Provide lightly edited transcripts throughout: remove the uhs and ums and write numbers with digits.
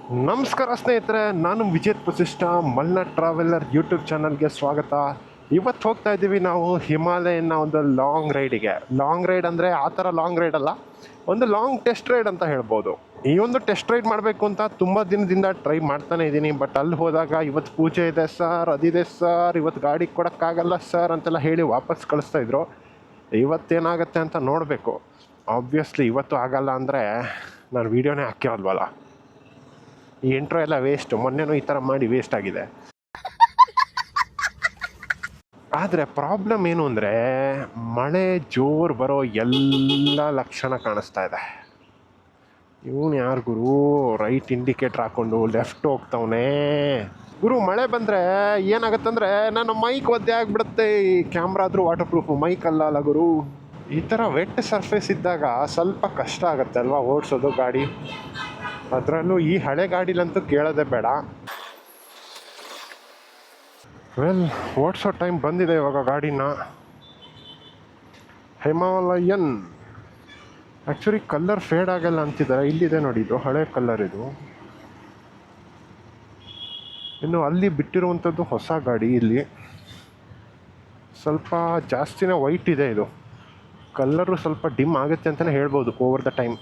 ನಮಸ್ಕಾರ ಸ್ನೇಹಿತರೆ, ನಾನು ವಿಜೇತ್ ವಸಿಷ್ಠ ಮಲ್ನಾಡ್ ಟ್ರಾವೆಲರ್ ಯೂಟ್ಯೂಬ್ ಚಾನಲ್ಗೆ ಸ್ವಾಗತ. ಇವತ್ತು ಹೋಗ್ತಾ ಇದ್ದೀವಿ ನಾವು ಹಿಮಾಲಯನ ಒಂದು ಲಾಂಗ್ ರೈಡಿಗೆ. ಲಾಂಗ್ ರೈಡ್ ಅಂದರೆ ಆ ಥರ ಲಾಂಗ್ ರೈಡ್ ಅಲ್ಲ, ಒಂದು ಲಾಂಗ್ ಟೆಸ್ಟ್ ರೈಡ್ ಅಂತ ಹೇಳ್ಬೋದು. ಈ ಒಂದು ಟೆಸ್ಟ್ ರೈಡ್ ಮಾಡಬೇಕು ಅಂತ ತುಂಬ ದಿನದಿಂದ ಟ್ರೈ ಮಾಡ್ತಾನೆ ಇದ್ದೀನಿ. ಬಟ್ ಅಲ್ಲಿ ಹೋದಾಗ ಇವತ್ತು ಪೂಜೆ ಇದೆ ಸರ್, ಅದಿದೆ ಸರ್, ಇವತ್ತು ಗಾಡಿ ಕೊಡೋಕ್ಕಾಗಲ್ಲ ಸರ್ ಅಂತೆಲ್ಲ ಹೇಳಿ ವಾಪಸ್ ಕಳಿಸ್ತಾಯಿದ್ರು. ಇವತ್ತೇನಾಗುತ್ತೆ ಅಂತ ನೋಡಬೇಕು. ಆಬ್ವಿಯಸ್ಲಿ ಇವತ್ತು ಆಗಲ್ಲ ಅಂದರೆ ನಾನು ವೀಡಿಯೋನೇ ಹಾಕಿರೋಲ್ವಲ್ಲ. ಈ ಇಂಟ್ರೋ ಎಲ್ಲ ವೇಸ್ಟ್. ಮೊನ್ನೆನೂ ಈ ಥರ ಮಾಡಿ ವೇಸ್ಟ್ ಆಗಿದೆ. ಆದರೆ ಪ್ರಾಬ್ಲಮ್ ಏನು ಅಂದರೆ ಮಳೆ ಜೋರು ಬರೋ ಎಲ್ಲ ಲಕ್ಷಣ ಕಾಣಿಸ್ತಾ ಇದೆ. ಇವನು ಯಾರು ಗುರು ರೈಟ್ ಇಂಡಿಕೇಟ್ರ್ ಹಾಕ್ಕೊಂಡು ಲೆಫ್ಟ್ ಹೋಗ್ತವನೇ? ಗುರು ಮಳೆ ಬಂದರೆ ಏನಾಗುತ್ತಂದರೆ ನನ್ನ ಮೈಕ್ ಒದ್ದೆ ಆಗಿಬಿಡುತ್ತೆ. ಈ ಕ್ಯಾಮ್ರಾ ಆದರೂ ವಾಟರ್ ಪ್ರೂಫು, ಮೈಕ್ ಅಲ್ಲ ಗುರು. ಈ ಥರ ವೆಟ್ ಸರ್ಫೇಸ್ ಇದ್ದಾಗ ಸ್ವಲ್ಪ ಕಷ್ಟ ಆಗುತ್ತೆ ಅಲ್ವಾ ಓಡಿಸೋದು ಗಾಡಿ. ಅದರಲ್ಲೂ ಈ ಹಳೆ ಗಾಡಿಲಂತೂ ಕೇಳೋದೇ ಬೇಡ. ವೆಲ್, ಓಡಿಸೋ ಟೈಮ್ ಬಂದಿದೆ ಇವಾಗ ಗಾಡಿನ. ಹಿಮಾಲಯನ್ ಆ್ಯಕ್ಚುಲಿ ಕಲರ್ ಫೇಡ್ ಆಗಲ್ಲ ಅಂತಿದ್ದಾರೆ. ಇಲ್ಲಿದೆ ನೋಡಿ, ಇದು ಹಳೆ ಕಲರ್. ಇದು ಇನ್ನು ಅಲ್ಲಿ ಬಿಟ್ಟಿರುವಂಥದ್ದು ಹೊಸ ಗಾಡಿ. ಇಲ್ಲಿ ಸ್ವಲ್ಪ ಜಾಸ್ತಿನೇ ವೈಟ್ ಇದೆ. ಇದು ಕಲರು ಸ್ವಲ್ಪ ಡಿಮ್ ಆಗುತ್ತೆ ಅಂತಲೇ ಹೇಳ್ಬೋದು ಓವರ್ ದ ಟೈಮ್.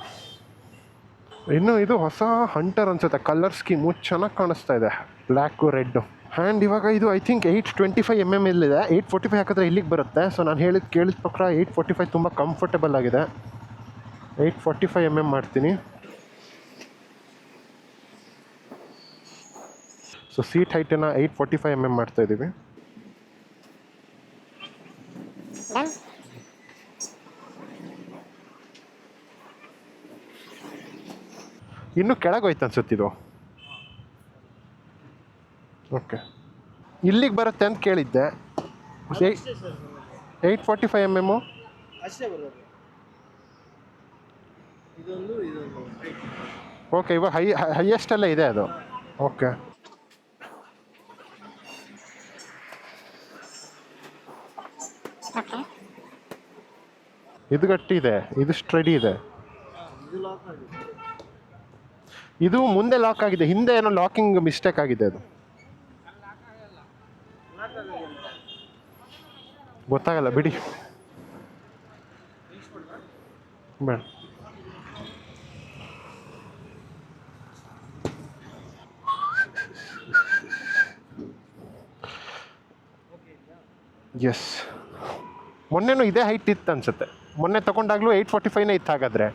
ಇನ್ನು ಇದು ಹೊಸ ಹಂಟರ್ ಅನ್ಸುತ್ತೆ. ಕಲರ್ ಸ್ಕೀಮು ಚೆನ್ನಾಗಿ ಕಾಣಿಸ್ತಾ ಇದೆ, ಬ್ಲ್ಯಾಕು ರೆಡ್ಡು. ಆ್ಯಂಡ್ ಇವಾಗ ಇದು ಐ ಥಿಂಕ್ 825 mm ಇಲ್ಲಿದೆ. 845 ಹಾಕಿದ್ರೆ ಇಲ್ಲಿಗೆ ಬರುತ್ತೆ. ಸೊ ನಾನು ಕೇಳಿದ ಪ್ರಕಾರ 845 ತುಂಬ ಕಂಫರ್ಟಬಲ್ ಆಗಿದೆ. 845 mm ಮಾಡ್ತೀನಿ. ಸೊ ಸೀಟ್ ಹೈಟನ್ನು 845 mm ಮಾಡ್ತಾ ಇದ್ದೀವಿ. ಇನ್ನೂ ಕೆಳಗೆ ಹೋಯ್ತು ಅನ್ಸುತ್ತಿದ್ದು. ಓಕೆ, ಇಲ್ಲಿಗೆ ಬರುತ್ತೆ ಅಂತ ಕೇಳಿದ್ದೆ. 845 mm ಅಷ್ಟೇ ಬರೋದು. ಇದೊಂದು ಓಕೆ, ಇವಾಗ ಹೈಯೆಸ್ಟಲ್ಲೇ ಇದೆ ಅದು. ಓಕೆ, ಇದು ಗಟ್ಟಿ ಇದೆ, ಇದು ಸ್ಟಡಿ ಇದೆ. ಇದು ಲಾಕ್ ಆಗಿದೆ. ಇದು ಮುಂದೆ ಲಾಕ್ ಆಗಿದೆ, ಹಿಂದೆ ಏನೋ ಲಾಕಿಂಗ್ ಮಿಸ್ಟೇಕ್ ಆಗಿದೆ. ಅದು ಗೊತ್ತಾಗಲ್ಲ ಬಿಡಿ. ಬೇಡ, ಎಸ್. ಮೊನ್ನೆನೂ ಇದೇ ಹೈಟ್ ಇತ್ತು ಅನ್ಸುತ್ತೆ. ಮೊನ್ನೆ ತಗೊಂಡಾಗ್ಲೂ 845ನೇ ಇತ್ತು. ಹಾಗಾದರೆ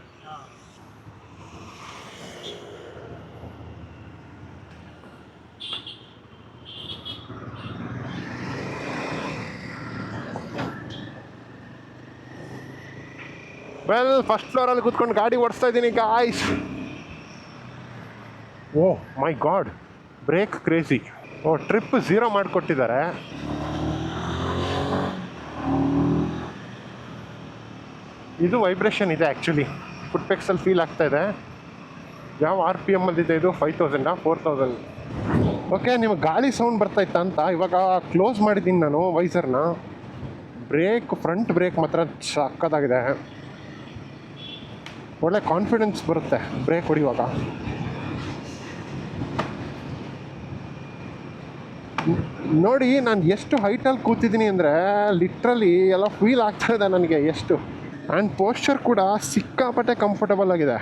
ವೆಲ್, ಫಸ್ಟ್ ಫ್ಲೋರಲ್ಲಿ ಕೂತ್ಕೊಂಡು ಗಾಡಿ ಓಡಿಸ್ತಾ ಇದ್ದೀನಿ guys. O my god, break crazy. O, trip 0 ಮಾಡಿಕೊಟ್ಟಿದ್ದಾರೆ. ಇದು ವೈಬ್ರೇಷನ್ ಇದೆ ಆ್ಯಕ್ಚುಲಿ. ಫುಟ್ಪೆಕ್ಸಲ್ಲಿ ಫೀಲ್ ಆಗ್ತಾ ಇದೆ. ಯಾವ RPM ಅಲ್ಲಿದೆ ಇದು? 5000 4000? ಓಕೆ, ನಿಮಗೆ ಗಾಳಿ ಸೌಂಡ್ ಬರ್ತಾಯಿತ್ತ ಅಂತ ಇವಾಗ ಕ್ಲೋಸ್ ಮಾಡಿದ್ದೀನಿ ನಾನು ವೈಸರ್ನ. ಫ್ರಂಟ್ ಬ್ರೇಕ್ ಮಾತ್ರ ಸಕ್ಕತ್ತಾಗಿದೆ. ಒಳ್ಳೆ ಕಾನ್ಫಿಡೆನ್ಸ್ ಬರುತ್ತೆ ಬ್ರೇಕ್ ಹೊಡಿಯುವಾಗ. ನೋಡಿ ನಾನು ಎಷ್ಟು ಹೈಟಲ್ಲಿ ಕೂತಿದ್ದೀನಿ ಅಂದರೆ ಲಿಟ್ರಲಿ ಎಲ್ಲ ಫೀಲ್ ಆಗ್ತಾ ಇದೆ ನನಗೆ ಎಷ್ಟು. ಆ್ಯಂಡ್ ಪೋಸ್ಚರ್ ಕೂಡ ಸಿಕ್ಕಾಪಟ್ಟೆ ಕಂಫರ್ಟಬಲ್ ಆಗಿದೆ.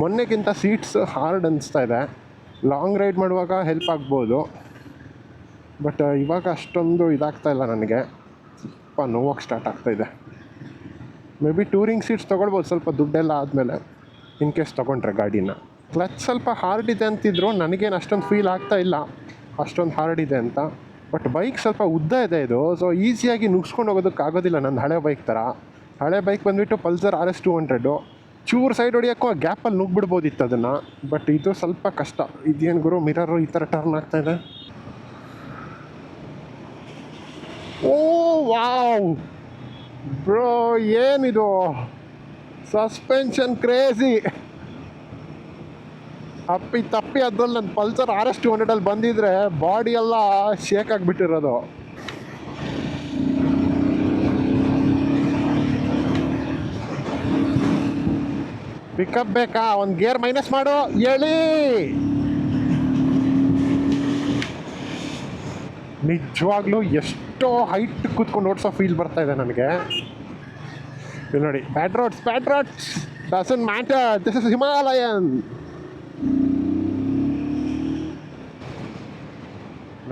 ಮೊನ್ನೆಗಿಂತ ಸೀಟ್ಸ್ ಹಾರ್ಡ್ ಅನಿಸ್ತಾ ಇದೆ. ಲಾಂಗ್ ರೈಡ್ ಮಾಡುವಾಗ ಹೆಲ್ಪ್ ಆಗ್ಬೋದು, ಬಟ್ ಇವಾಗ ಅಷ್ಟೊಂದು ಇದಾಗ್ತಾ ಇಲ್ಲ ನನಗೆ. ಸ್ವಲ್ಪ ನೋವಾಗಿ ಸ್ಟಾರ್ಟ್ ಆಗ್ತಾಯಿದೆ. ಮೇ ಬಿ ಟೂರಿಂಗ್ ಸೀಟ್ಸ್ ತೊಗೊಳ್ಬೋದು ಸ್ವಲ್ಪ ದುಡ್ಡೆಲ್ಲ ಆದಮೇಲೆ, ಇನ್ ಕೇಸ್ ತೊಗೊಂಡ್ರೆ ಗಾಡಿನ. ಕ್ಲಚ್ ಸ್ವಲ್ಪ ಹಾರ್ಡ್ ಇದೆ ಅಂತಿದ್ರು, ನನಗೇನು ಅಷ್ಟೊಂದು ಫೀಲ್ ಆಗ್ತಾ ಇಲ್ಲ ಅಷ್ಟೊಂದು ಹಾರ್ಡ್ ಇದೆ ಅಂತ. ಬಟ್ ಬೈಕ್ ಸ್ವಲ್ಪ ಉದ್ದ ಇದೆ ಇದು, ಸೊ ಈಸಿಯಾಗಿ ನುಗ್ಸ್ಕೊಂಡು ಹೋಗೋದಕ್ಕಾಗೋದಿಲ್ಲ ನನ್ನ ಹಳೆ ಬೈಕ್ ಥರ. ಹಳೆ ಬೈಕ್ ಬಂದುಬಿಟ್ಟು ಪಲ್ಸರ್ RS 200. ಚೂರು ಸೈಡ್ ಹೊಡಿಯೋಕ್ಕೂ ಗ್ಯಾಪಲ್ಲಿ ನುಗ್ಬಿಡ್ಬೋದಿತ್ತು ಅದನ್ನು. ಬಟ್ ಇದು ಸ್ವಲ್ಪ ಕಷ್ಟ. ಇದೇನು ಗುರು ಮಿರರು ಈ ಥರ ಟರ್ನ್ ಆಗ್ತಾಯಿದೆ. ಓ ವಾವ್ ಬ್ರೋ, ಏನಿದು ಸಸ್ಪೆನ್ಷನ್ ಕ್ರೇಜಿ. ತಪ್ಪಿ ಅದ್ರಲ್ಲಿ ನನ್ನ ಪಲ್ಸರ್ RS 200 ಬಂದಿದ್ರೆ ಬಾಡಿ ಎಲ್ಲ ಶೇಕ್ ಆಗಿಬಿಟ್ಟಿರೋದು. ಪಿಕಪ್ ಬೇಕಾ? ಒಂದು ಗೇರ್ ಮೈನಸ್ ಮಾಡು, ಹೇಳಿ. ನಿಜವಾಗ್ಲೂ ಎಷ್ಟೋ ಹೈಟ್ ಕೂತ್ಕೊಂಡು ಓಡಿಸೋ ಫೀಲ್ ಬರ್ತಾ ಇದೆ ನನಗೆ. ಇಲ್ಲಿ ನೋಡಿ, bad roads doesn't matter, this is Himalayan.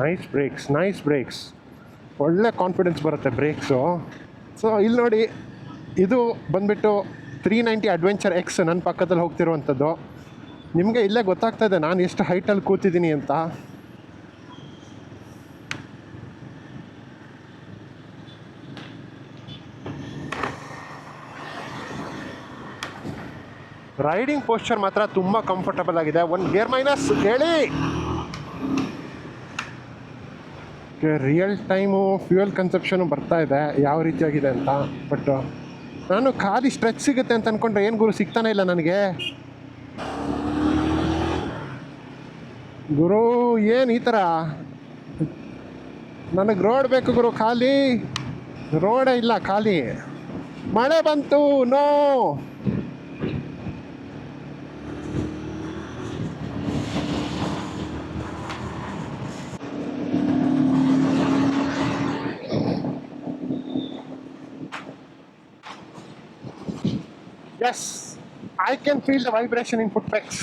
Nice brakes, ಒಳ್ಳೆ ಕಾನ್ಫಿಡೆನ್ಸ್ ಬರುತ್ತೆ ಬ್ರೇಕ್ಸು. ಸೊ ಇಲ್ಲಿ ನೋಡಿ, ಇದು ಬಂದುಬಿಟ್ಟು 390 ಅಡ್ವೆಂಚರ್ ಎಕ್ಸ್ ನನ್ನ ಪಕ್ಕದಲ್ಲಿ ಹೋಗ್ತಿರುವಂಥದ್ದು. ನಿಮಗೆ ಇಲ್ಲೇ ಗೊತ್ತಾಗ್ತಾ ಇದೆ ನಾನು ಎಷ್ಟು ಹೈಟಲ್ಲಿ ಕೂತಿದ್ದೀನಿ ಅಂತ. ರೈಡಿಂಗ್ ಪೋಸ್ಚರ್ ಮಾತ್ರ ತುಂಬ ಕಂಫರ್ಟಬಲ್ ಆಗಿದೆ. ಒಂದು ಗೇರ್ ಮೈನಸ್ ಹೇಳಿ. ರಿಯಲ್ ಟೈಮು ಫ್ಯೂಯಲ್ ಕನ್ಸಪ್ಷನು ಬರ್ತಾ ಇದೆ ಯಾವ ರೀತಿಯಾಗಿದೆ ಅಂತ. ಬಟ್ ನಾನು ಖಾಲಿ ಸ್ಟ್ರೆಚ್ ಸಿಗುತ್ತೆ ಅಂತ ಅಂದ್ಕೊಂಡ್ರೆ ಏನು ಗುರು, ಸಿಗ್ತಾನೆ ಇಲ್ಲ ನನಗೆ. ಗುರು ಏನು ಈ ಥರ? ನನಗೆ ರೋಡ್ ಬೇಕು ಗುರು, ಖಾಲಿ ರೋಡೇ ಇಲ್ಲ, ಖಾಲಿ. ಮಳೆ ಬಂತು, no. Yes, I can feel the vibration in foot pegs.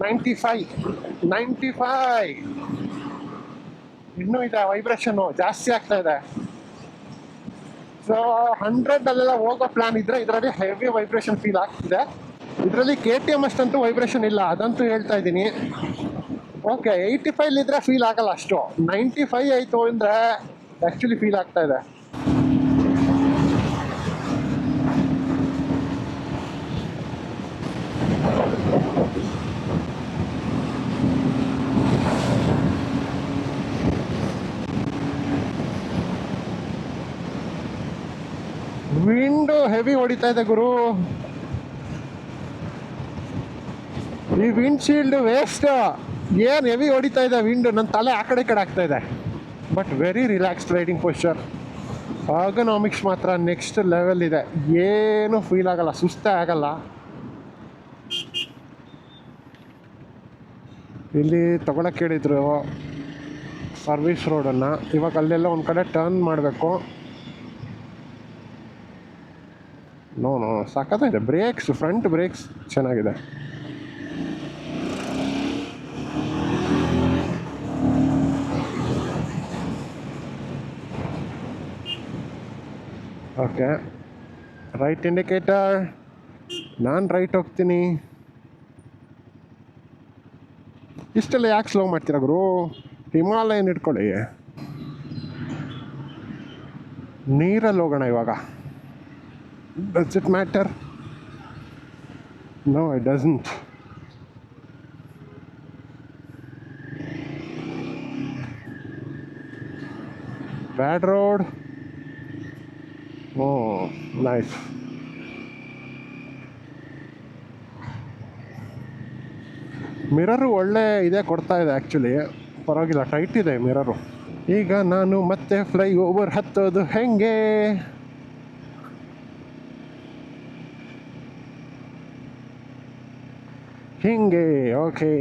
95. ಇನ್ನೂ ಇದೆ ವೈಬ್ರೇಷನ್ನು, ಜಾಸ್ತಿ ಆಗ್ತಾ ಇದೆ. ಸೊ 100 ಹೋಗೋ ಪ್ಲಾನ್ ಇದ್ರೆ ಇದರಲ್ಲಿ ಹೆವಿ ವೈಬ್ರೇಷನ್ ಫೀಲ್ ಆಗ್ತಿದೆ. ಇದರಲ್ಲಿ KTM ಅಷ್ಟಂತೂ ವೈಬ್ರೇಷನ್ ಇಲ್ಲ, ಅದಂತೂ ಹೇಳ್ತಾ ಇದ್ದೀನಿ. ಓಕೆ, 85 ಇದ್ರೆ ಫೀಲ್ ಆಗಲ್ಲ ಅಷ್ಟು. 95 ಆಯಿತು ಅಂದರೆ ಆ್ಯಕ್ಚುಲಿ ಫೀಲ್ ಆಗ್ತಾ ಇದೆ. ವಿಂಡು ಹೆವಿ ಹೊಡಿತಾ ಇದೆ ಗುರು. ಈ ವಿಂಡ್ ಶೀಲ್ಡ್ ವೇಸ್ಟ್. ಏನು ಹೆವಿ ಹೊಡಿತಾ ಇದೆ ವಿಂಡು, ನನ್ನ ತಲೆ ಆ ಕಡೆ ಆಗ್ತಾ ಇದೆ. But very relaxed riding posture. Ergonomics ಮಾತ್ರ ನೆಕ್ಸ್ಟ್ ಲೆವೆಲ್ ಇದೆ, ಏನು ಫೀಲ್ ಆಗಲ್ಲ, ಸುಸ್ತೇ ಆಗಲ್ಲ. ಇಲ್ಲಿ ತಗೊಳಕ್ಕೆ ಹೇಳಿದ್ರು ಸರ್ವಿಸ್ ರೋಡನ್ನು. ಇವಾಗ ಅಲ್ಲೆಲ್ಲ ಒಂದು ಕಡೆ ಟರ್ನ್ ಮಾಡಬೇಕು. ನೋ ಸಖತ್ತಾಗಿದೆ. ಬ್ರೇಕ್ಸ್, ಫ್ರಂಟ್ ಬ್ರೇಕ್ಸ್ ಚೆನ್ನಾಗಿದೆ. Okay, right indicator. ನಾನು ರೈಟ್ ಹೋಗ್ತೀನಿ. ಇಷ್ಟೆಲ್ಲ ಯಾಕೆ ಸ್ಲೋ ಮಾಡ್ತೀರಾ ಗುರು? ಹಿಮಾಲಯನ್ ಇಟ್ಕೊಳ್ಳಿ. ನೀರಲ್ಲಿ ಹೋಗೋಣ ಇವಾಗ. Does it matter? No, it doesn't. Bad road. Oh, nice. Mirror ಒಳ್ಳೆ ಇದೇ ಕೊಡ್ತಾ ಇದೆ ಆ್ಯಕ್ಚುಲಿ, ಪರವಾಗಿಲ್ಲ, ಟೈಟ್ ಇದೆ ಮಿರರು. ಈಗ ನಾನು ಮತ್ತೆ ಫ್ಲೈ ಓವರ್ ಹತ್ತೋದು ಹೆಂಗೆ? ಹಿಂಗೆ. ಓಕೆ,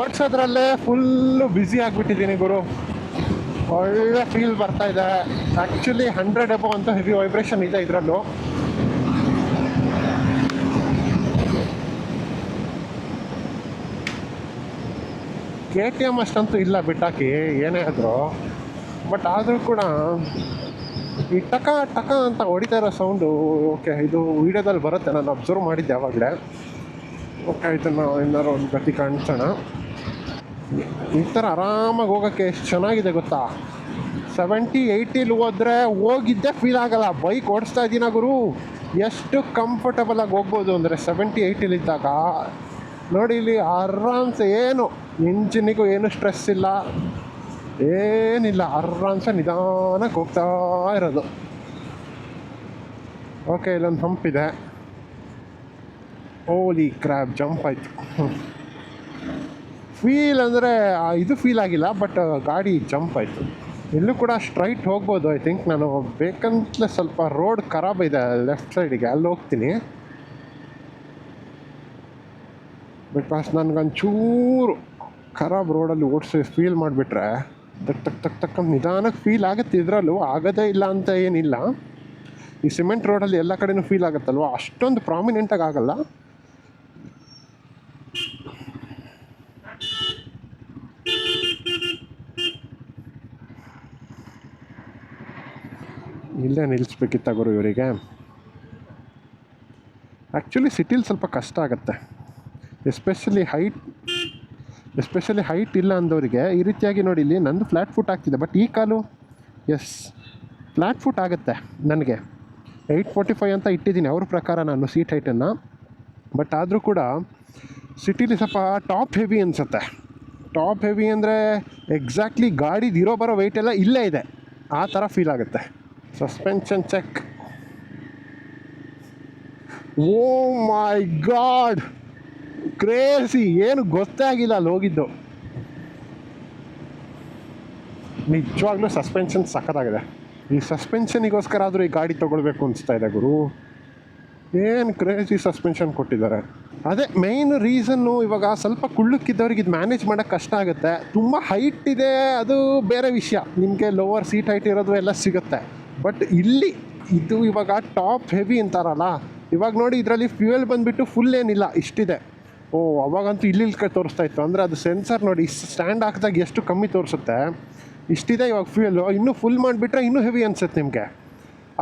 ಓಡಿಸೋದ್ರಲ್ಲೇ ಫುಲ್ಲು ಬ್ಯುಸಿ ಆಗಿಬಿಟ್ಟಿದ್ದೀನಿ ಗುರು. ಒಳ್ಳೆ ಫೀಲ್ ಬರ್ತಾ ಇದೆ. ಆ್ಯಕ್ಚುಲಿ 100 ಎಬೋ ಅಂತ ಹೆವಿ ವೈಬ್ರೇಷನ್ ಇದೆ ಇದರಲ್ಲೂ. KTM ಅಷ್ಟಂತೂ ಇಲ್ಲ ಬಿಟ್ಟಾಕಿ ಏನೇ ಆದರೂ. ಬಟ್ ಆದರೂ ಕೂಡ ಈ ಟಕ ಟಕ ಅಂತ ಹೊಡಿತಾ ಇರೋ ಸೌಂಡು ಓಕೆ, ಇದು ವೀಡಿಯೋದಲ್ಲಿ ಬರುತ್ತೆ, ನಾನು ಅಬ್ಸರ್ವ್ ಮಾಡಿದ್ದೆ ಆವಾಗಲೇ. ಓಕೆ, ಇದನ್ನು ಏನಾರು ಒಂದು ಗತಿ ಕಾಣಿಸೋಣ. ಈ ಥರ ಆರಾಮಾಗಿ ಹೋಗೋಕ್ಕೆ ಎಷ್ಟು ಚೆನ್ನಾಗಿದೆ ಗೊತ್ತಾ. 70-80 ಹೋದರೆ ಹೋಗಿದ್ದೇ ಫೀಲ್ ಆಗಲ್ಲ. ಬೈಕ್ ಓಡಿಸ್ತಾ ಇದ್ದೀನ ಗುರು, ಎಷ್ಟು ಕಂಫರ್ಟಬಲಾಗಿ ಹೋಗ್ಬೋದು ಅಂದರೆ 70-80 ಇದ್ದಾಗ. ನೋಡಿ ಇಲ್ಲಿ ಆರಾಮ್ಸೆ, ಏನು ಇಂಜಿನಿಗೂ ಏನು ಸ್ಟ್ರೆಸ್ ಇಲ್ಲ, ಏನಿಲ್ಲ, ಆರಾಮ್ಸೆ ನಿಧಾನಕ್ಕೆ ಹೋಗ್ತಾ ಇರೋದು. ಓಕೆ, ಇಲ್ಲೊಂದು ಹಂಪ್ ಇದೆ. ಓಲಿ ಕ್ರ್ಯಾಬ್, ಜಂಪ್ ಆಯಿತು. ಫೀಲ್ ಅಂದರೆ ಇದು ಫೀಲ್ ಆಗಿಲ್ಲ, ಬಟ್ ಗಾಡಿ ಜಂಪ್ ಆಯಿತು. ಇಲ್ಲೂ ಕೂಡ ಸ್ಟ್ರೈಟ್ ಹೋಗ್ಬೋದು. ಐ ಥಿಂಕ್ ನಾನು ಬೇಕಂತಲೇ ಸ್ವಲ್ಪ ರೋಡ್ ಖರಾಬ್ ಇದೆ ಲೆಫ್ಟ್ ಸೈಡಿಗೆ, ಅಲ್ಲಿ ಹೋಗ್ತೀನಿ. ಬಿಕಾಸ್ ನನಗೊಂಚೂರು ಖರಾಬ್ ರೋಡಲ್ಲಿ ಓಡಿಸಿ ಫೀಲ್ ಮಾಡಿಬಿಟ್ರೆ ಟಕ್ ನಿಧಾನಕ್ಕೆ ಫೀಲ್ ಆಗುತ್ತೆ. ಇದರಲ್ಲೂ ಆಗೋದೇ ಇಲ್ಲ ಅಂತ ಏನಿಲ್ಲ. ಈ ಸಿಮೆಂಟ್ ರೋಡಲ್ಲಿ ಎಲ್ಲ ಕಡೆನೂ ಫೀಲ್ ಆಗುತ್ತಲ್ವ, ಅಷ್ಟೊಂದು ಪ್ರಾಮಿನೆಂಟಾಗಿ ಆಗಲ್ಲ. ಇಲ್ಲೇ ನಿಲ್ಲಿಸ್ಬೇಕಿತ್ತ ಗುರು ಇವರಿಗೆ. ಆ್ಯಕ್ಚುಲಿ ಸಿಟಿಲಿ ಸ್ವಲ್ಪ ಕಷ್ಟ ಆಗುತ್ತೆ, ಎಸ್ಪೆಷಲಿ ಹೈಟ್ ಇಲ್ಲ ಅಂದವರಿಗೆ. ಈ ರೀತಿಯಾಗಿ ನೋಡಿ, ಇಲ್ಲಿ ನಂದು ಫ್ಲ್ಯಾಟ್ ಫುಟ್ ಆಗ್ತಿದೆ, ಬಟ್ ಈ ಕಾಲು ಫ್ಲ್ಯಾಟ್ ಫುಟ್ ಆಗುತ್ತೆ. ನನಗೆ 845 ಅಂತ ಇಟ್ಟಿದ್ದೀನಿ ಅವ್ರ ಪ್ರಕಾರ ನಾನು ಸೀಟ್ ಹೈಟನ್ನು. ಬಟ್ ಆದರೂ ಕೂಡ ಸಿಟಿಲಿ ಸ್ವಲ್ಪ ಟಾಪ್ ಹೆವಿ ಅನಿಸುತ್ತೆ. ಟಾಪ್ ಹೆವಿ ಅಂದರೆ ಎಕ್ಸಾಕ್ಟ್ಲಿ ಗಾಡಿದು ಇರೋ ಬರೋ ವೆಯ್ಟ್ ಎಲ್ಲ ಇಲ್ಲೇ ಇದೆ, ಆ ಥರ ಫೀಲ್ ಆಗುತ್ತೆ. Suspension check. Oh my god, crazy, ಏನು ಗೊತ್ತೇ ಆಗಿಲ್ಲ ಅಲ್ಲಿ ಹೋಗಿದ್ದು. ನಿಜವಾಗ್ಲೂ ಸಸ್ಪೆನ್ಷನ್ ಸಖತ್ತಾಗಿದೆ. ಈ ಸಸ್ಪೆನ್ಷನಿಗೋಸ್ಕರ ಆದರೂ ಈ ಗಾಡಿ ತೊಗೊಳ್ಬೇಕು ಅನಿಸ್ತಾ ಇದೆ ಗುರು. ಏನು ಕ್ರೇಜಿ ಸಸ್ಪೆನ್ಷನ್ ಕೊಟ್ಟಿದ್ದಾರೆ. ಅದೇ ಮೇಯ್ನ್ ರೀಸನ್ನು. ಇವಾಗ ಸ್ವಲ್ಪ ಕುಳ್ಳಕ್ಕಿದ್ದವ್ರಿಗೆ ಇದು ಮ್ಯಾನೇಜ್ ಮಾಡೋಕ್ಕೆ ಕಷ್ಟ ಆಗುತ್ತೆ. ತುಂಬ ಹೈಟ್ ಇದೆ ಅದು ಬೇರೆ ವಿಷಯ, ನಿಮಗೆ ಲೋವರ್ ಸೀಟ್ ಹೈಟ್ ಇರೋದು ಎಲ್ಲ ಸಿಗುತ್ತೆ. ಬಟ್ ಇಲ್ಲಿ ಇದು ಇವಾಗ ಟಾಪ್ ಹೆವಿ ಅಂತಾರಲ್ಲ, ಇವಾಗ ನೋಡಿ ಇದರಲ್ಲಿ ಫ್ಯೂಯಲ್ ಬಂದುಬಿಟ್ಟು ಫುಲ್ ಏನಿಲ್ಲ, ಇಷ್ಟಿದೆ. ಓ, ಅವಾಗಂತೂ ಇಲ್ಲಿ ತೋರಿಸ್ತಾ ಇತ್ತು. ಅಂದರೆ ಅದು ಸೆನ್ಸರ್ ನೋಡಿ, ಸ್ಟ್ಯಾಂಡ್ ಹಾಕಿದಾಗ ಎಷ್ಟು ಕಮ್ಮಿ ತೋರಿಸುತ್ತೆ, ಇಷ್ಟಿದೆ ಇವಾಗ ಫ್ಯೂಯಲ್ಲು. ಇನ್ನೂ ಫುಲ್ ಮಾಡಿಬಿಟ್ರೆ ಇನ್ನೂ ಹೆವಿ ಅನಿಸುತ್ತೆ ನಿಮಗೆ.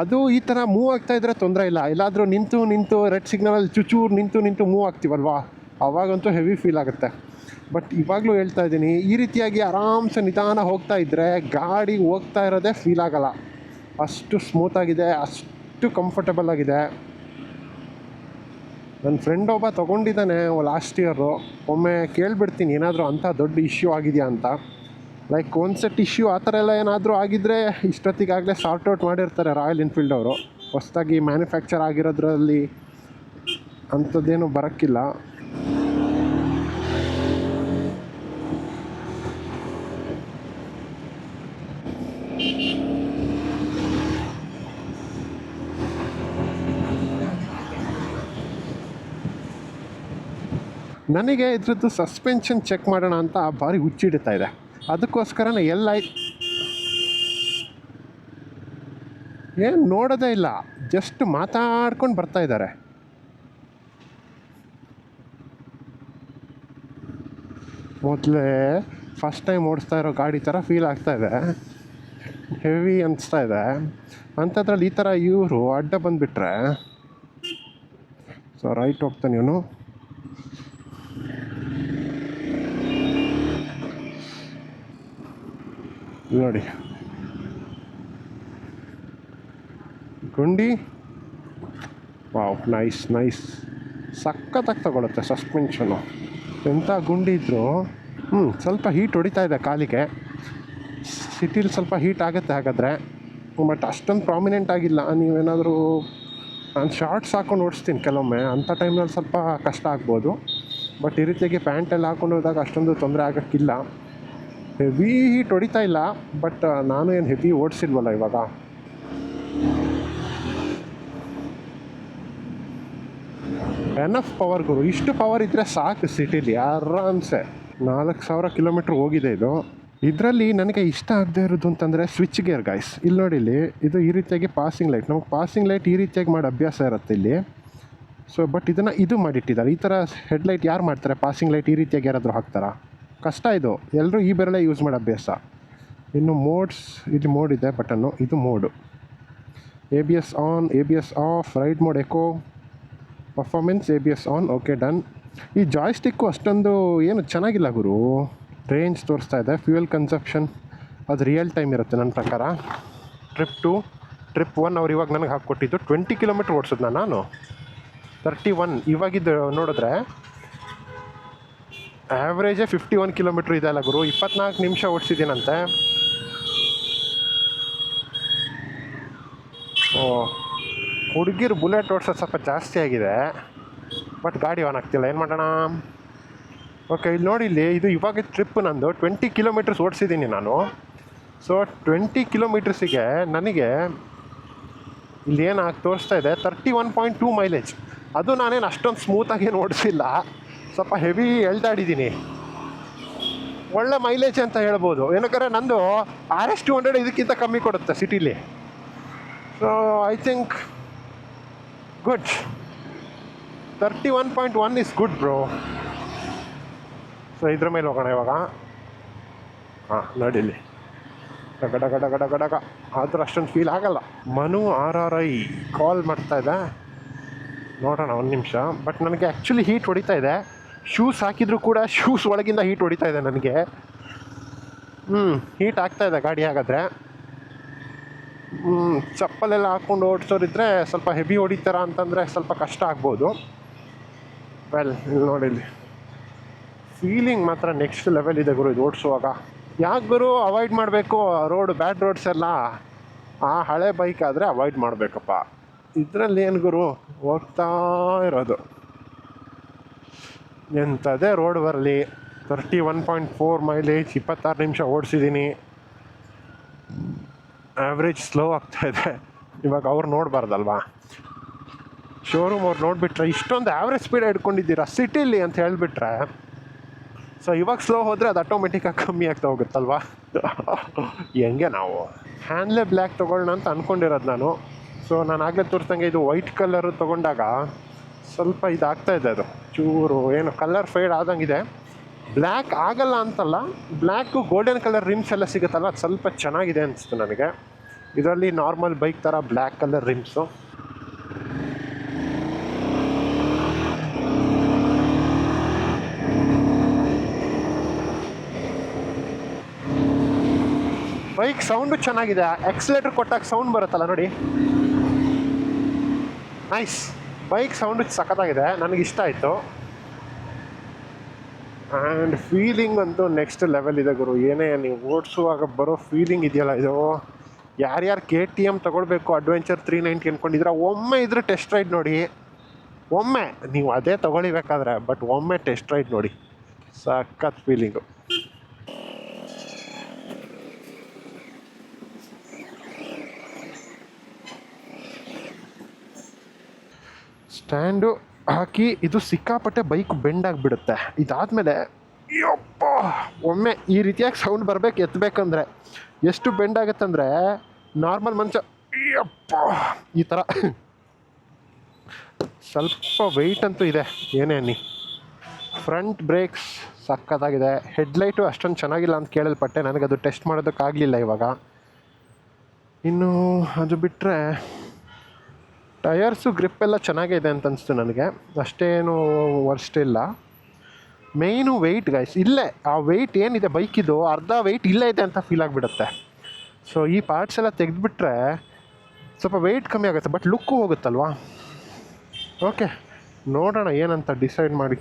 ಅದು ಈ ಥರ ಮೂವ್ ಆಗ್ತಾಯಿದ್ರೆ ತೊಂದರೆ ಇಲ್ಲ. ಎಲ್ಲಾದರೂ ನಿಂತು ರೆಡ್ ಸಿಗ್ನಲಲ್ಲಿ ಚೂರು ನಿಂತು ಮೂವ್ ಆಗ್ತೀವಲ್ವಾ, ಅವಾಗಂತೂ ಹೆವಿ ಫೀಲ್ ಆಗುತ್ತೆ. ಬಟ್ ಇವಾಗಲೂ ಹೇಳ್ತಾ ಇದ್ದೀನಿ, ಈ ರೀತಿಯಾಗಿ ಆರಾಮ್ಸೆ ನಿಧಾನ ಹೋಗ್ತಾ ಇದ್ದರೆ ಗಾಡಿ ಹೋಗ್ತಾ ಇರೋದೇ ಫೀಲ್ ಆಗಲ್ಲ. ಅಷ್ಟು ಸ್ಮೂತಾಗಿದೆ, ಅಷ್ಟು ಕಂಫರ್ಟಬಲ್ ಆಗಿದೆ. ನನ್ನ ಫ್ರೆಂಡ್ ಒಬ್ಬ ತೊಗೊಂಡಿದ್ದಾನೆ ಲಾಸ್ಟ್ ಇಯರು. ಒಮ್ಮೆ ಕೇಳಿಬಿಡ್ತೀನಿ ಏನಾದರೂ ಅಂಥ ದೊಡ್ಡ ಇಶ್ಯೂ ಆಗಿದೆಯಾ ಅಂತ. ಲೈಕ್ ಒಂದು ಸೆಟ್ ಇಶ್ಯೂ ಆ ಥರ ಎಲ್ಲ ಏನಾದರೂ ಆಗಿದ್ದರೆ ಇಷ್ಟೊತ್ತಿಗಾಗಲೇ ಸಾರ್ಟ್ ಔಟ್ ಮಾಡಿರ್ತಾರೆ ರಾಯಲ್ ಎನ್ಫೀಲ್ಡ್ ಅವರು. ಹೊಸದಾಗಿ ಮ್ಯಾನುಫ್ಯಾಕ್ಚರ್ ಆಗಿರೋದ್ರಲ್ಲಿ ಅಂಥದ್ದೇನು ಬರೋಕ್ಕಿಲ್ಲ. ನನಗೆ ಇದ್ರದ್ದು ಸಸ್ಪೆನ್ಷನ್ ಚೆಕ್ ಮಾಡೋಣ ಅಂತ ಭಾರಿ ಹುಚ್ಚಿಡ್ತಾ ಇದೆ. ಅದಕ್ಕೋಸ್ಕರನೇ ಏನು ನೋಡೋದೇ ಇಲ್ಲ, ಜಸ್ಟ್ ಮಾತಾಡ್ಕೊಂಡು ಬರ್ತಾ ಇದ್ದಾರೆ. ಮೊದಲೇ ಫಸ್ಟ್ ಟೈಮ್ ಓಡಿಸ್ತಾ ಇರೋ ಗಾಡಿ ಥರ ಫೀಲ್ ಆಗ್ತಾ ಇದೆ, ಹೆವಿ ಅನಿಸ್ತಾ ಇದೆ. ಅಂಥದ್ರಲ್ಲಿ ಈ ಥರ ಇವರು ಅಡ್ಡ ಬಂದುಬಿಟ್ರೆ, ಸೊ ರೈಟ್ ಹೋಗ್ತಾನೆ ಇವನು. ನೋಡಿ ಗುಂಡಿ, ವಾವ್, ನೈಸ್ ಸಖತ್ತಾಗಿ ತಗೊಳುತ್ತೆ ಸಸ್ಪೆನ್ಷನು. ಎಂಥ ಗುಂಡಿ ಇದ್ದರೂ ಸ್ವಲ್ಪ ಹೀಟ್ ಹೊಡಿತಾ ಇದೆ ಕಾಲಿಗೆ. ಸಿಟಿಲಿ ಸ್ವಲ್ಪ ಹೀಟ್ ಆಗುತ್ತೆ ಹಾಗಾದರೆ, ಬಟ್ ಅಷ್ಟೊಂದು ಪ್ರಾಮಿನೆಂಟ್ ಆಗಿಲ್ಲ. ನೀವೇನಾದರೂ, ನಾನು ಶಾರ್ಟ್ಸ್ ಹಾಕ್ಕೊಂಡು ಓಡಿಸ್ತೀನಿ ಕೆಲವೊಮ್ಮೆ, ಅಂಥ ಟೈಮ್ನಲ್ಲಿ ಸ್ವಲ್ಪ ಕಷ್ಟ ಆಗ್ಬೋದು. ಬಟ್ ಈ ರೀತಿಯಾಗಿ ಪ್ಯಾಂಟೆಲ್ಲ ಹಾಕ್ಕೊಂಡು ಹೋದಾಗ ಅಷ್ಟೊಂದು ತೊಂದರೆ ಆಗೋಕ್ಕಿಲ್ಲ. ಹೆವಿ ಹೀಟ್ ಹೊಡಿತಾ ಇಲ್ಲ, ಬಟ್ ನಾನು ಏನು ಹೆವಿ ಓಡಿಸಿಲ್ವಲ್ಲ ಇವಾಗ. ಎನಫ್ ಪವರ್ ಗುರು, ಇಷ್ಟು ಪವರ್ ಇದ್ದರೆ ಸಾಕು ಸಿಟಿಲಿ ಆರಾಮ್ಸೆ. 4000 ಕಿಲೋಮೀಟ್ರ್ ಹೋಗಿದೆ ಇದು. ಇದರಲ್ಲಿ ನನಗೆ ಇಷ್ಟ ಆಗದೆ ಇರೋದು ಅಂತಂದರೆ ಸ್ವಿಚ್ ಗೇರ್ ಗೈಸ್. ಇಲ್ಲಿ ನೋಡಿ, ಇಲ್ಲಿ ಇದು ಈ ರೀತಿಯಾಗಿ ಪಾಸಿಂಗ್ ಲೈಟ್, ನಮಗೆ ಪಾಸಿಂಗ್ ಲೈಟ್ ಈ ರೀತಿಯಾಗಿ ಮಾಡಿ ಅಭ್ಯಾಸ ಇರುತ್ತೆ ಇಲ್ಲಿ. ಸೊ ಬಟ್ ಇದನ್ನು ಇದು ಮಾಡಿಟ್ಟಿದ್ದಾರೆ. ಈ ಥರ ಹೆಡ್ಲೈಟ್ ಯಾರು ಮಾಡ್ತಾರೆ? ಪಾಸಿಂಗ್ ಲೈಟ್ ಈ ರೀತಿಯಾಗಿ ಯಾರಾದರೂ ಹಾಕ್ತಾರಾ? ಕಷ್ಟ ಇದು. ಎಲ್ಲರೂ ಈ ಬೆರಳೇ ಯೂಸ್ ಮಾಡೋ ಅಭ್ಯಾಸ. ಇನ್ನು ಮೋಡ್ಸ್, ಇಲ್ಲಿ ಮೋಡ್ ಇದೆ ಬಟನ್ನು, ಇದು mode. ABS on, ABS off, ride mode eco, performance, ABS on, okay done. ಈ ಜಾಯ್ಸ್ಟಿಕ್ಕು ಅಷ್ಟೊಂದು ಏನು ಚೆನ್ನಾಗಿಲ್ಲ ಗುರು. ರೇಂಜ್ ತೋರಿಸ್ತಾ ಇದೆ, ಫ್ಯೂಯಲ್ ಕನ್ಸಪ್ಷನ್ ಅದು ರಿಯಲ್ ಟೈಮ್ ಇರುತ್ತೆ ನನ್ನ ಪ್ರಕಾರ. ಟ್ರಿಪ್ 1 ಅವ್ರು ಇವಾಗ ನನಗೆ ಹಾಕ್ಕೊಟ್ಟಿದ್ದು 20 ಕಿಲೋಮೀಟ್ರ್ ಓಡಿಸಿದ್ನ ನಾನು. 31 ಇವಾಗಿದ್ದು ನೋಡಿದ್ರೆ ಆ್ಯಾವ್ರೇಜೇ 51 ಕಿಲೋಮೀಟ್ರ್ ಇದೆ ಅಲ್ಲ ಗುರು. 24 ನಿಮಿಷ ಓಡಿಸಿದ್ದೀನಂತೆ. ಹುಡುಗಿರು ಬುಲೆಟ್ ಓಡಿಸೋದು ಸ್ವಲ್ಪ ಜಾಸ್ತಿ ಆಗಿದೆ, ಬಟ್ ಗಾಡಿ ಆನ್ ಆಗ್ತಿಲ್ಲ, ಏನು ಮಾಡೋಣ. ಓಕೆ, ಇಲ್ಲಿ ನೋಡಿ, ಇಲ್ಲಿ ಇದು ಇವಾಗ ಟ್ರಿಪ್ ನಂದು 20 ಕಿಲೋಮೀಟರ್ಸ್ ಓಡಿಸಿದ್ದೀನಿ ನಾನು. ಸೊ 20 ಕಿಲೋಮೀಟರ್ಸಿಗೆ ನನಗೆ ಇಲ್ಲಿ ಏನು ತೋರಿಸ್ತಾ ಇದೆ 31.2 ಮೈಲೇಜ್. ಅದು ನಾನೇನು ಅಷ್ಟೊಂದು ಸ್ಮೂತಾಗಿ ಏನು ಓಡಿಸಿಲ್ಲ, ಸ್ವಲ್ಪ ಹೆವಿ ಎಳ್ದಾಡಿದ್ದೀನಿ. ಒಳ್ಳೆ ಮೈಲೇಜ್ ಅಂತ ಹೇಳ್ಬೋದು. ಏನಕ್ಕಾರೆ ನಂದು RS 200 ಇದಕ್ಕಿಂತ ಕಮ್ಮಿ ಕೊಡುತ್ತೆ ಸಿಟಿಲಿ. So I think good. 31.1 is good bro. So ಇದ್ರ ಮೇಲೆ ಹೋಗೋಣ ಇವಾಗ. ಹಾಂ ನೋಡಿಲ್ಲಿ ಗಡ ಗಡ ಗಡ ಗಡಗ ಆದರೂ ಅಷ್ಟೊಂದು ಫೀಲ್ ಆಗಲ್ಲ. ಮನು RRI ಕಾಲ್ ಮಾಡ್ತಾ ಇದೆ, ನೋಡೋಣ ಒಂದು ನಿಮಿಷ. ಬಟ್ ನನಗೆ ಆ್ಯಕ್ಚುಲಿ ಹೀಟ್ ಹೊಡಿತಾ ಇದೆ. ಶೂಸ್ ಹಾಕಿದರೂ ಕೂಡ ಶೂಸ್ ಒಳಗಿಂದ ಹೀಟ್ ಹೊಡಿತಾ ಇದೆ ನನಗೆ. ಹೀಟ್ ಆಗ್ತಾ ಇದೆ ಗಾಡಿ. ಹಾಗಾದರೆ ಚಪ್ಪಲೆಲ್ಲ ಹಾಕ್ಕೊಂಡು ಓಡಿಸೋರಿದ್ರೆ ಸ್ವಲ್ಪ ಹೆವಿ ಹೊಡಿತಾರ ಅಂತಂದರೆ ಸ್ವಲ್ಪ ಕಷ್ಟ ಆಗ್ಬೋದು. ವೆಲ್, ಇಲ್ಲಿ ನೋಡಿಲ್ಲಿ ಫೀಲಿಂಗ್ ಮಾತ್ರ ನೆಕ್ಸ್ಟ್ ಲೆವೆಲ್ ಇದೆ ಗುರು ಇದು ಓಡಿಸುವಾಗ. ಯಾಕೆ ಗುರು ಅವಾಯ್ಡ್ ಮಾಡಬೇಕು ರೋಡ್, ಬ್ಯಾಡ್ ರೋಡ್ಸ್ ಎಲ್ಲ? ಆ ಹಳೆ ಬೈಕ್ ಆದರೆ ಅವಾಯ್ಡ್ ಮಾಡಬೇಕಪ್ಪ. ಇದರಲ್ಲಿ ಏನು ಗುರು ಹೋಗ್ತಾ ಇರೋದು. ಎಂಥದೇ ರೋಡ್ ಬರಲಿ, 31.4 ಮೈಲೇಜ್, 26 ನಿಮಿಷ ಓಡಿಸಿದ್ದೀನಿ. ಆ್ಯಾವ್ರೇಜ್ ಸ್ಲೋ ಆಗ್ತಾಯಿದೆ. ಇವಾಗ ಅವ್ರು ನೋಡಬಾರ್ದಲ್ವಾ, ಶೋರೂಮ್ ಅವ್ರು ನೋಡಿಬಿಟ್ರೆ ಇಷ್ಟೊಂದು ಆ್ಯಾವ್ರೇಜ್ ಸ್ಪೀಡ್ ಹಿಡ್ಕೊಂಡಿದ್ದೀರಾ ಸಿಟಿಲಿ ಅಂತ ಹೇಳಿಬಿಟ್ರೆ, ಸೊ ಇವಾಗ ಸ್ಲೋ ಹೋದರೆ ಅದು ಆಟೋಮೆಟಿಕ್ಕಾಗಿ ಕಮ್ಮಿ ಆಗ್ತಾ ಹೋಗುತ್ತಲ್ವಾ. ಹೆಂಗೆ ನಾವು ಹ್ಯಾಂಡ್ಲೆ ಬ್ಲ್ಯಾಕ್ ತೊಗೊಳ್ಳೋಣ ಅಂತ ಅಂದ್ಕೊಂಡಿರೋದು ನಾನು. ಸೊ ನಾನು ಆಗಲೇ ತೋರಿಸ್ದಂಗೆ ಇದು ವೈಟ್ ಕಲರು ತೊಗೊಂಡಾಗ ಸ್ವಲ್ಪ ಇದಾಗ್ತಾ ಇದೆ, ಅದು ಚೂರು ಏನು ಕಲರ್ ಫೇಡ್ ಆದಂಗಿದೆ. ಬ್ಲ್ಯಾಕ್ ಆಗಲ್ಲ ಅಂತಲ್ಲ, ಬ್ಲ್ಯಾಕು ಗೋಲ್ಡನ್ ಕಲರ್ ರಿಮ್ಸ್ ಎಲ್ಲ ಸಿಗುತ್ತಲ್ಲ, ಅದು ಸ್ವಲ್ಪ ಚೆನ್ನಾಗಿದೆ ಅನಿಸ್ತು ನನಗೆ. ಇದರಲ್ಲಿ ನಾರ್ಮಲ್ ಬೈಕ್ ಥರ ಬ್ಲ್ಯಾಕ್ ಕಲರ್ ರಿಮ್ಸು. ಬೈಕ್ ಸೌಂಡು ಚೆನ್ನಾಗಿದೆ. ಎಕ್ಸಲೇಟರ್ ಕೊಟ್ಟಾಗ ಸೌಂಡ್ ಬರುತ್ತಲ್ಲ ನೋಡಿ, ನೈಸ್. ಬೈಕ್ ಸೌಂಡು ಸಖತ್ತಾಗಿದೆ, ನನಗಿಷ್ಟ ಆಯಿತು. ಆ್ಯಂಡ್ ಫೀಲಿಂಗ್ ಅಂತೂ ನೆಕ್ಸ್ಟ್ ಲೆವೆಲ್ ಇದೆ ಗುರು. ಏನೇ ನೀವು ಓಡಿಸುವಾಗ ಬರೋ ಫೀಲಿಂಗ್ ಇದೆಯಲ್ಲ, ಇದು ಯಾರ್ಯಾರು KTM ತೊಗೊಳ್ಬೇಕು ಅಡ್ವೆಂಚರ್ 390 ಅಂದ್ಕೊಂಡಿದ್ರೆ ಒಮ್ಮೆ ಇದ್ರೆ ಟೆಸ್ಟ್ ರೈಡ್ ನೋಡಿ. ಒಮ್ಮೆ ನೀವು ಅದೇ ತೊಗೊಳಿಬೇಕಾದ್ರೆ, ಬಟ್ ಒಮ್ಮೆ ಟೆಸ್ಟ್ ರೈಡ್ ನೋಡಿ, ಸಖತ್ ಫೀಲಿಂಗು. ಸ್ಟ್ಯಾಂಡು ಹಾಕಿ ಇದು ಸಿಕ್ಕಾಪಟ್ಟೆ ಬೈಕ್ ಬೆಂಡ್ ಆಗಿಬಿಡುತ್ತೆ. ಇದಾದಮೇಲೆ ಯಪ್ಪ ಒಮ್ಮೆ ಈ ರೀತಿಯಾಗಿ ಸೌಂಡ್ ಬರಬೇಕು ಎತ್ತಬೇಕಂದ್ರೆ. ಎಷ್ಟು ಬೆಂಡ್ ಆಗುತ್ತಂದರೆ ನಾರ್ಮಲ್ ಮನುಷ್ಯ ಯಪ್ಪ ಈ ಥರ ಸ್ವಲ್ಪ ವೆಯ್ಟ್ ಅಂತೂ ಇದೆ ಏನೇ ಅನ್ನಿ. ಫ್ರಂಟ್ ಬ್ರೇಕ್ಸ್ ಸಕ್ಕತ್ತಾಗಿದೆ. ಹೆಡ್ಲೈಟು ಅಷ್ಟೊಂದು ಚೆನ್ನಾಗಿಲ್ಲ ಅಂತ ಕೇಳಲ್ಪಟ್ಟೆ, ನನಗದು ಟೆಸ್ಟ್ ಮಾಡೋದಕ್ಕಾಗಲಿಲ್ಲ ಇವಾಗ. ಇನ್ನು ಅದು ಬಿಟ್ಟರೆ ಟಯರ್ಸು ಗ್ರಿಪ್ ಎಲ್ಲ ಚೆನ್ನಾಗಿದೆ ಅಂತ ಅನಿಸ್ತು ನನಗೆ, ಅಷ್ಟೇನು ವರ್ಸ್ಟ್ ಇಲ್ಲ. ಮೇಯ್ನು ವೆಯ್ಟ್ ಗೈಸ್, ಇಲ್ಲೇ ಆ ವೆಯ್ಟ್ ಏನಿದೆ ಬೈಕಿದು ಅರ್ಧ ವೆಯ್ಟ್ ಇಲ್ಲೇ ಇದೆ ಅಂತ ಫೀಲ್ ಆಗಿಬಿಡುತ್ತೆ. ಸೊ ಈ ಪಾರ್ಟ್ಸ್ ಎಲ್ಲ ತೆಗೆದುಬಿಟ್ರೆ ಸ್ವಲ್ಪ ವೆಯ್ಟ್ ಕಮ್ಮಿ ಆಗುತ್ತೆ, ಬಟ್ ಲುಕ್ಕು ಹೋಗುತ್ತಲ್ವಾ. ಓಕೆ, ನೋಡೋಣ ಏನಂತ ಡಿಸೈಡ್ ಮಾಡಿ.